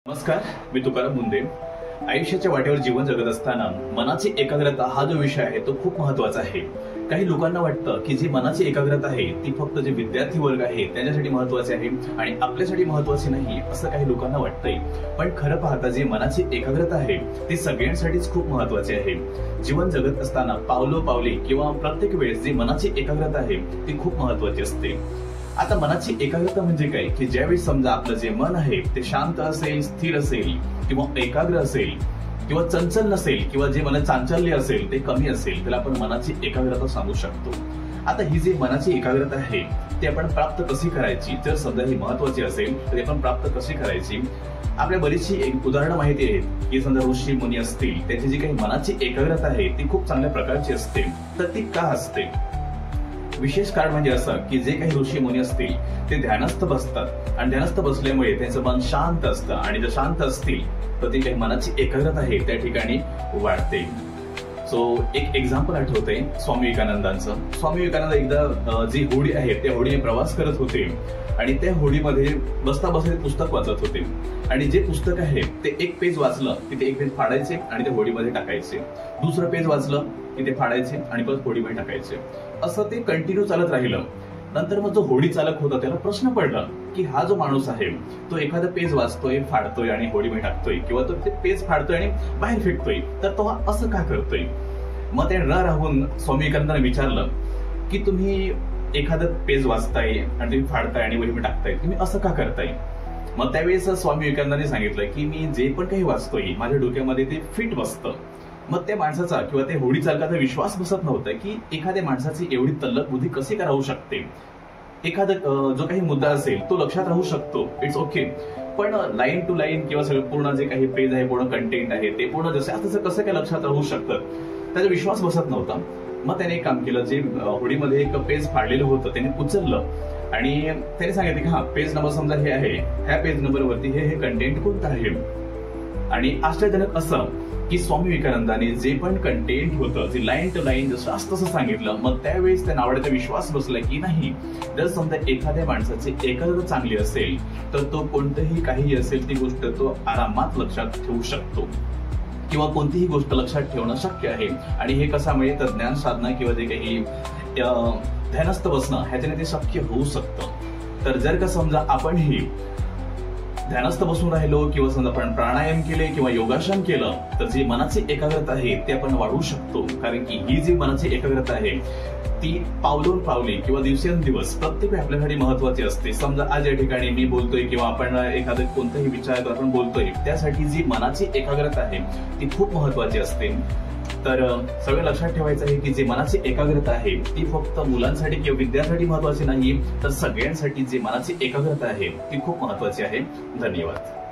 नमस्कार, मी तुकाराम मुंदे. आयुष्याच्या वाटेवर जीवन जगत असताना मनाची एकाग्रता हा जो विषय आहे तो खूप महत्वाचा आहे. काही लोकांना वाटतं की जी मनाची एकाग्रता आहे ती फक्त जे विद्यार्थी वर्ग आहे त्यांच्यासाठी महत्वाची आहे आणि आपल्यासाठी महत्वाची नाही असं काही लोकांना वाटतंय. पण खरं पाहता जी मनाची एकाग्रता आहे ती सगळ्यांसाठीच खूप महत्वाची आहे. जीवन जगत असताना पावलोपावली किंवा प्रत्येक वेळेस जी मनाची एकाग्रता आहे ती खूप महत्वाची असते. आता मनाची एकाग्रता म्हणजे काय की ज्यावेळी समजा आपलं जे मन आहे ते शांत असेल, स्थिर असेल किंवा एकाग्र असेल किंवा चंचल नसेल किंवा जे मन चांचल्य असेल ते कमी असेल त्याला आपण मनाची एकाग्रता सांगू शकतो. आता ही जी मनाची एकाग्रता आहे ती आपण प्राप्त कशी करायची, जर समजा ही महत्वाची असेल तर आपण प्राप्त कशी करायची. आपल्या बरीचशी एक उदाहरणं माहिती आहेत की समजा ऋषी मुनी असतील त्यांची जी काही मनाची एकाग्रता आहे ती खूप चांगल्या प्रकारची असते. तर ती का असते? विशेष कारण म्हणजे असं की जे काही ऋषी मुनी असतील ते ध्यानस्थ बसतात आणि ध्यानस्थ बसल्यामुळे त्यांचं मन शांत असतं आणि जर शांत असतील तर ती काही मनाची एकाग्रता आहे त्या ठिकाणी वाढते. सो एक एक्झाम्पल आठवतंय स्वामी विवेकानंदांचं. स्वामी विवेकानंद एकदा जी होडी आहे त्या होडीने प्रवास करत होते आणि त्या होडीमध्ये बसता बसता पुस्तक वाचत होते आणि जे पुस्तक आहे ते एक पेज वाचलं की ते एक पेज फाडायचे आणि ते होडीमध्ये टाकायचे, दुसरं पेज वाचलं की ते फाडायचे आणि परत होडीमध्ये टाकायचे. असं ते कंटिन्यू चालत राहिलं. नंतर मग जो होडी चालक होता त्याला प्रश्न पडला की हा जो माणूस आहे तो एखादा पेज वाचतोय, फाडतोय आणि होडीमध्ये टाकतोय किंवा तो ते पेज फाडतोय आणि बाहेर फेकतोय, तर तो असं का करतोय? मग त्याने न राहून स्वामी विवेकानंदांना विचारलं की तुम्ही एखादं पेज वाचताय आणि तुम्ही फाडताय आणि वहीमध्ये टाकताय, तुम्ही असं का करताय? मग त्यावेळेस स्वामी विवेकानंदांनी सांगितलं की मी जे पण काही वाचतोय माझ्या डोक्यामध्ये ते फिट बसतं. मग त्या माणसाचा किंवा त्या होडी चालकाचा विश्वास बसत नव्हता की एखाद्या माणसाची एवढी तल्लख बुद्धी कशी का राहू शकते. एखादा जो काही मुद्दा असेल तो लक्षात राहू शकतो, इट्स ओके, पण लाईन टू लाईन किंवा सगळं पूर्ण जे काही पेज आहे, पूर्ण कंटेंट आहे ते पूर्ण जसं तसं कसं काय लक्षात राहू शकतं, त्याचा विश्वास बसत नव्हता. मग त्याने एक काम केलं, जे होडीमध्ये एक पेज फाडलेलं होतं त्याने उचललं आणि त्याने सांगितलं की हा पेज नंबर समजा हे आहे, ह्या पेज नंबरवरती हे कंटेंट कोणतं आहे. आणि आश्चर्यजनक असं की स्वामी विवेकानंदाने जे पण कंटेंट होतं जे लाईन टू लाईन जसं तसं सांगितलं. मग त्यावेळेस त्यांना आवडता विश्वास बसला की नाही, जर समजा एखाद्या माणसाची एकाग्रता चांगली असेल तर तो कोणतंही काही असेल ती गोष्ट तो आरामात लक्षात ठेवू शकतो किंवा कोणतीही गोष्ट लक्षात ठेवणं शक्य आहे. आणि हे कशामुळे तर ज्ञान साधना किंवा जे काही ध्यानस्थ बसणं ह्याच्याने ते शक्य होऊ शकतं. तर जर का समजा आपणही ध्यानस्थ बसून राहिलो किंवा समजा आपण प्राणायाम केले किंवा योगासन केलं तर जी मनाची एकाग्रता आहे ती आपण वाढवू शकतो. कारण की ही जी मनाची एकाग्रता आहे ती पावलोन पावली किंवा दिवसेंदिवस प्रत्येक वेळी आपल्यासाठी महत्वाची असते. समजा आज या ठिकाणी मी बोलतोय किंवा आपण एखादं कोणत्याही विचारात आपण बोलतोय त्यासाठी जी मनाची एकाग्रता आहे ती खूप महत्वाची असते. तर सगळं लक्षात ठेवायचं आहे की जी मनाची एकाग्रता आहे ती फक्त मुलांसाठी किंवा विद्यार्थ्यांसाठी महत्वाची नाही, तर सगळ्यांसाठी जी मनाची एकाग्रता आहे ती खूप महत्वाची आहे. धन्यवाद.